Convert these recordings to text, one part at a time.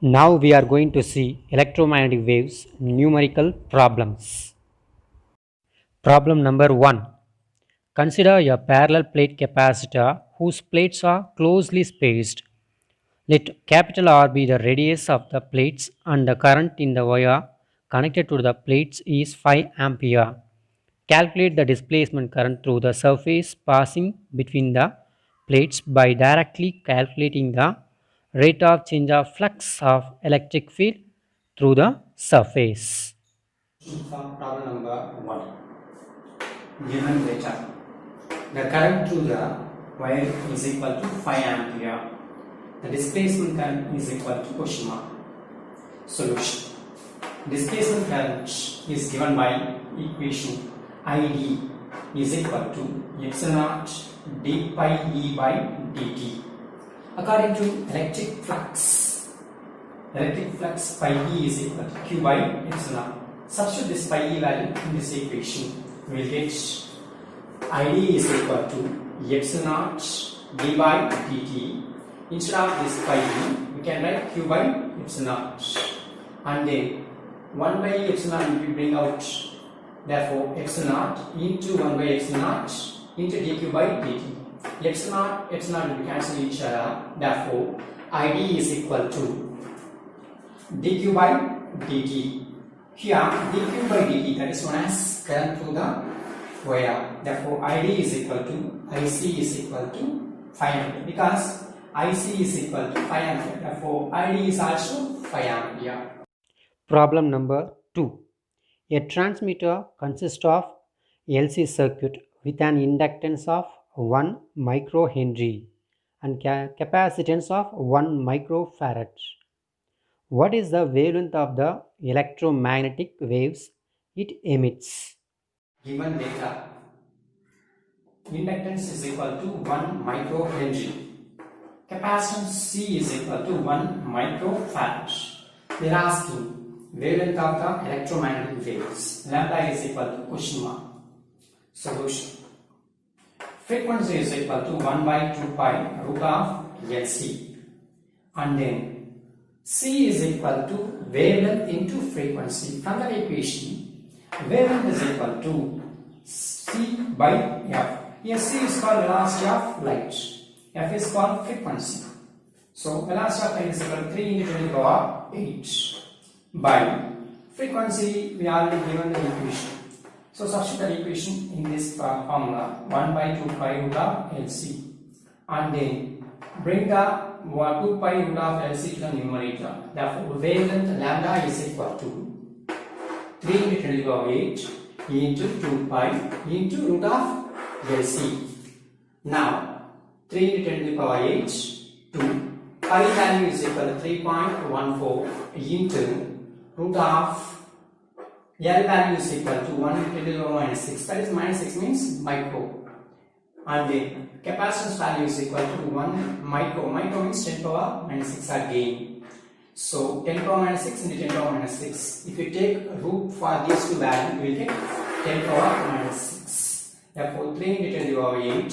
Now we are going to see electromagnetic waves numerical problems. Problem number 1. Consider a parallel plate capacitor whose plates are closely spaced. Let capital R be the radius of the plates and the current in the wire connected to the plates is 5 ampere. Calculate the displacement current through the surface passing between the plates by directly calculating the rate of change of flux of electric field through the surface. For problem number 1, given data, the current through the wire is equal to 5 ampere. The displacement current is equal to question mark. Solution. Displacement current is given by equation ID is equal to epsilon naught d pi E by dt. According to electric flux pi E is equal to Q by epsilon. Substitute this pi E value in this equation. We will get ID is equal to epsilon naught d by dt. Instead of this pi E, we can write Q by epsilon naught. And then 1 by epsilon we bring out. Therefore, epsilon naught into 1 by epsilon naught into dq by dt. Epsilon will be cancel each other. Therefore, ID is equal to dq by dt. Here, dq by dt, that is known as current through the wire. Therefore, ID is equal to IC is equal to 5 ampere because IC is equal to 5 ampere. Therefore, ID is also 5 ampere. Problem number 2. A transmitter consists of LC circuit with an inductance of 1 microhenry and capacitance of 1 microfarad. What is the wavelength of the electromagnetic waves it emits? Given data, inductance is equal to 1 microhenry. Capacitance C is equal to 1 microfarad. They are asking wavelength of the electromagnetic waves. Lambda is equal to question mark. Solution. Frequency is equal to 1 by 2 pi root of LC. And then C is equal to wavelength into frequency. From that equation, wavelength is equal to C by F. Here C is called velocity of light. F is called frequency. So velocity of light is equal to 3 into 10 to the power 8. By frequency we already given the equation. So substitute the equation in this formula 1 by 2 pi root of LC and then bring the 2 pi root of LC to the numerator. Therefore wavelength lambda is equal to 3 into 10 to the power 8 into 2 pi into root of LC. Now 3 into 10 to the power 8 to pi value is equal to 3.14 into root of L value is equal to 1 into 10 to the power minus 6. That is minus 6 means micro. And then capacitance value is equal to 1 micro. Micro means 10 power minus 6 again. So 10 power minus 6 into 10 power minus 6. If you take root for these two values, you will get 10 power minus 6. Therefore 3 into 10 to the power 8.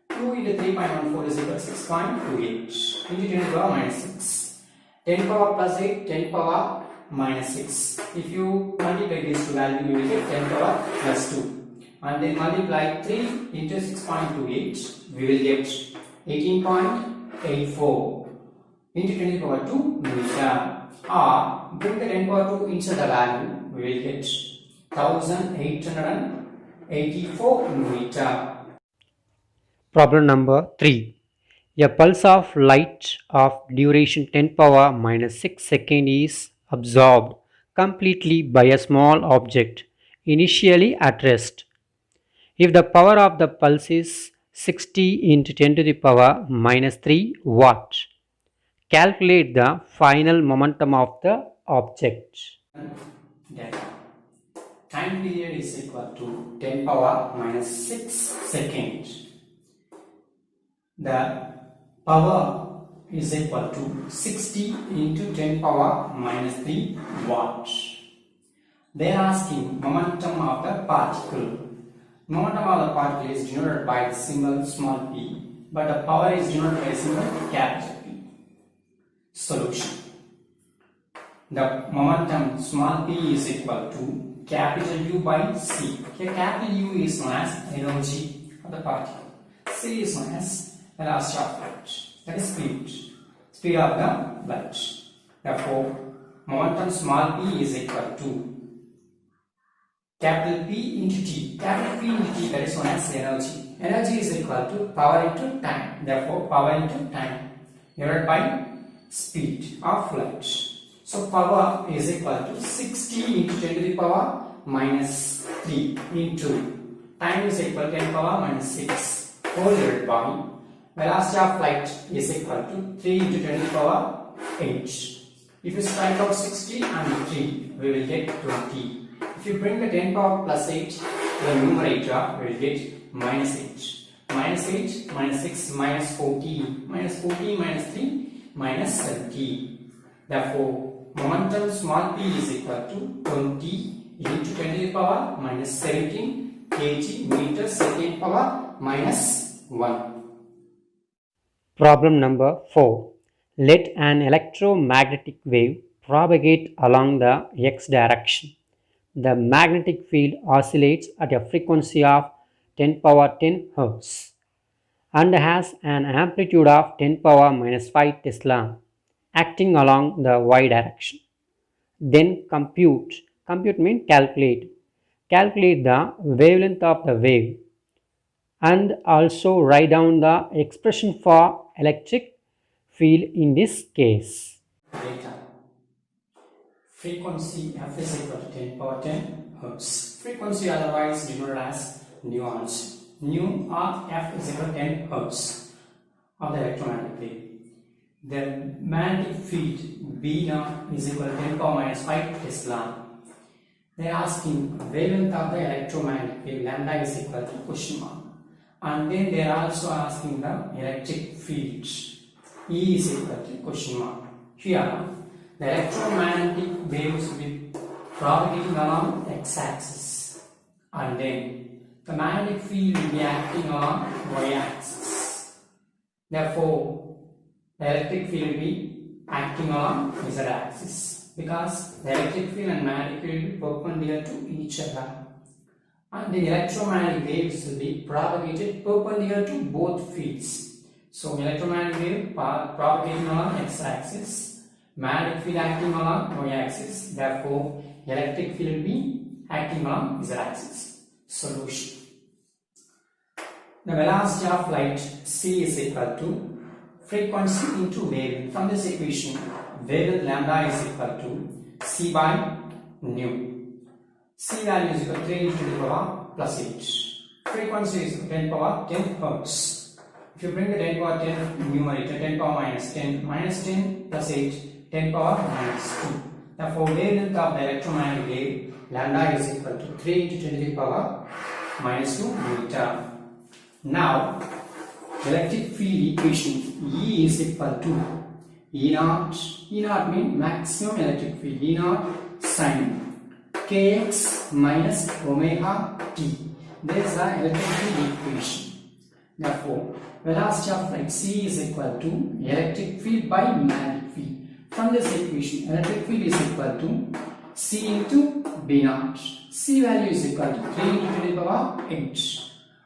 2 into 3.14 is equal to 6.28 into 10 to the power minus 6. 10 power plus 8, 10 power minus 6. If you multiply these two values, you will get 10 power plus 2. And then multiply 3 into 6.28, we will get 18.84 into 10 to the power 2 meter. Or bring the 10 power 2 inside the value, we will get 1884 meter. Problem number 3. A pulse of light of duration 10 power minus 6 second is absorbed completely by a small object initially at rest. If the power of the pulse is 60 into 10 to the power minus 3 watt, calculate the final momentum of the object. Data. Time period is equal to 10 power minus 6 seconds. The power is equal to 60 into 10 power minus 3 watt. They are asking momentum of the particle. Momentum of the particle is denoted by the symbol small p, but the power is denoted by the symbol capital P. Solution. the momentum small p is equal to capital U by C. Here capital U is known as energy of the particle. C is known as velocity of light. That is speed of the light. Therefore, momentum small p is equal to capital P into T. Capital P into T, that is known as energy. Energy is equal to power into time. Therefore, power into time divided by speed of light. So power is equal to 60 into 10 to the power minus 3 into time is equal to 10 power minus 6 whole divided by velocity of light is equal to 3 into 10 to the power 8. If you strike out 60 and 3, we will get 20. If you bring the 10 power plus 8 to the numerator, we will get minus 8. Minus 8 minus 6 minus 40. Minus 40 minus 3 minus 70. Therefore, momentum small p is equal to 20 into 10 to the power minus 17 kg meter second power minus 1. Problem number 4. Let an electromagnetic wave propagate along the x direction. The magnetic field oscillates at a frequency of 10 power 10 Hz and has an amplitude of 10 power minus 5 Tesla acting along the y direction. Then compute means calculate the wavelength of the wave and also write down the expression for electric field in this case. Data. Frequency f is equal to 10 power 10 Hz. Frequency otherwise denoted as nuance. Nu or f is equal to 10 Hz of the electromagnetic wave. The magnetic field B naught is equal to 10 power minus 5 Tesla. They are asking wavelength of the electromagnetic wave lambda is equal to question mark. And then they are also asking the electric field E is equal to question mark. Here the electromagnetic waves will be propagating along x-axis and then the magnetic field will be acting along y-axis. Therefore, the electric field will be acting along z-axis because the electric field and magnetic field will be perpendicular to each other. And the electromagnetic waves will be propagated perpendicular to both fields. So, electromagnetic wave propagating along x-axis, magnetic field acting along y-axis. Therefore, electric field will be acting along z-axis. Solution. The velocity of light c is equal to frequency into wavelength. From this equation, wavelength lambda is equal to c by nu. C value is equal to 3 into the power plus 8. Frequency is 10 power 10 Hz. If you bring the 10 power 10 numerator, 10 power minus 10 plus 8, 10 power minus 2. Therefore, wavelength of the electromagnetic wave lambda is equal to 3 into 10 to the power minus 2 meter. Now, electric field equation E is equal to E naught means maximum electric field, E naught sin kx minus omega t. This is the electric field equation. Therefore, velocity of light c is equal to electric field by magnetic field. From this equation, electric field is equal to c into b naught. C value is equal to 3 into the power 8.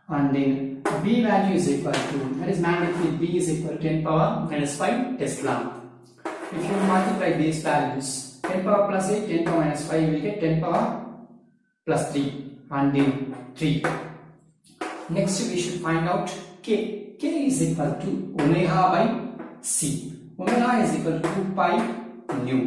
And then b value is equal to, that is magnetic field B is equal to 10 power minus 5 Tesla. If you multiply these values, 10 power plus 8, 10 power minus 5, you will get 10 power plus 3 and then 3. Next we should find out k. K is equal to omega by c. Omega is equal to 2 pi nu.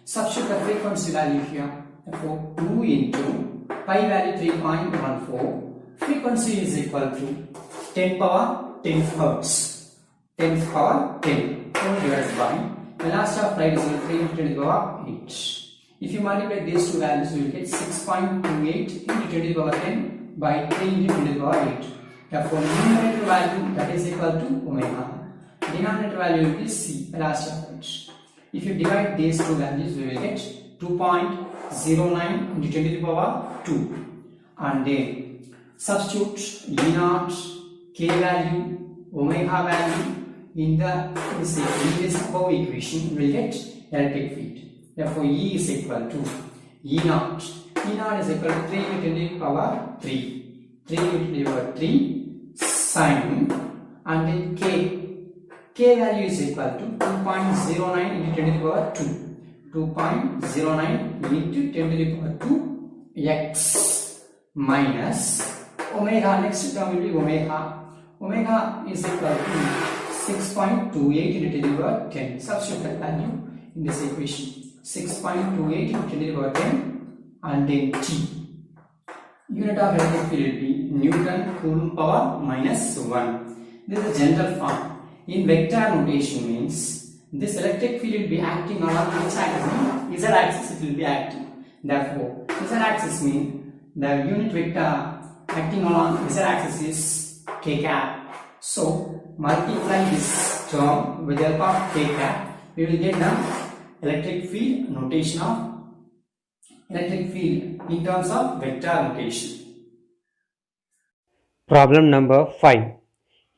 Substitute the frequency value here. Therefore, 2 into pi value 3.14. Frequency is equal to 10 power 10 Hz. 10 power 10 divided by velocity of light is equal to 3 into 10 to the power 8. If you multiply these two values, you will get 6.28 into 10 to the power 10 by 3 into 10 to the power 8. Therefore, numerator value that is equal to omega. Denominator value will be c, velocity of light. If you divide these two values, we will get 2.09 into 10 to the power 2. And then substitute E naught, K value, omega value in this above equation, we will get electric field. Therefore, E is equal to E naught. E naught is equal to 3 into 10 to the power 3. 3 into the power 3 sin, and then K value is equal to 2.09 into 10 to the power 2. 2.09 into 10 to the power 2 x minus omega. Next term will be omega. Omega is equal to 6.28 into 10 to the power 10. Substitute that value in this equation. 6.28 into 10 to the power 10 and then T. Unit of electric field will be Newton Coulomb power minus 1. This is the general form. In vector notation means this electric field will be acting along which axis? Z axis it will be acting. Therefore, Z axis means the unit vector acting along Z axis is k cap. So, multiply this term with the help of k cap, we will get the electric field notation of electric field in terms of vector notation. Problem number 5.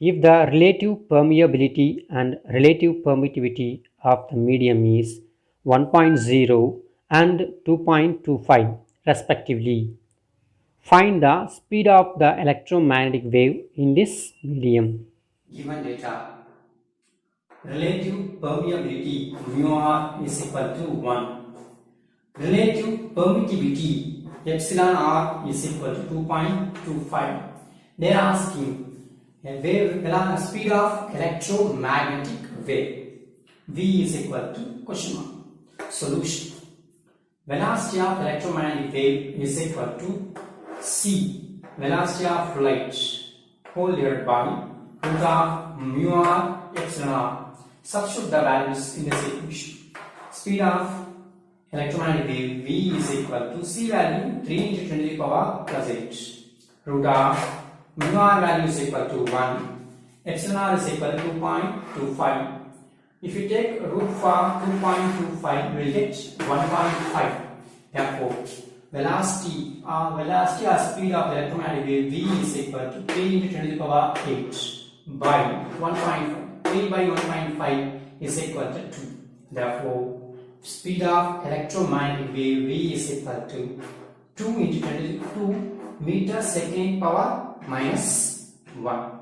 If the relative permeability and relative permittivity of the medium is 1.0 and 2.25 respectively, find the speed of the electromagnetic wave in this medium. Given data, relative permeability mu r is equal to 1. Relative permittivity epsilon r is equal to 2.25. They are asking a speed of electromagnetic wave. V is equal to question mark. Solution. Velocity of electromagnetic wave is equal to C, velocity of light, whole divided by root of mu r epsilon r. Substitute the values in this equation. Speed of electromagnetic wave V is equal to C value 3 into 10 to the power plus 8. Root of mu r value is equal to 1. Epsilon r is equal to 2.25. If you take root for 2.25, you will get 1.5. Therefore, velocity or speed of electromagnetic wave V is equal to 3 into 10 to the power 8 by 1.5. 3 by 1.5 is equal to 2. Therefore, speed of electromagnetic wave V is equal to 2 into 10 to the 2 meter second power minus 1.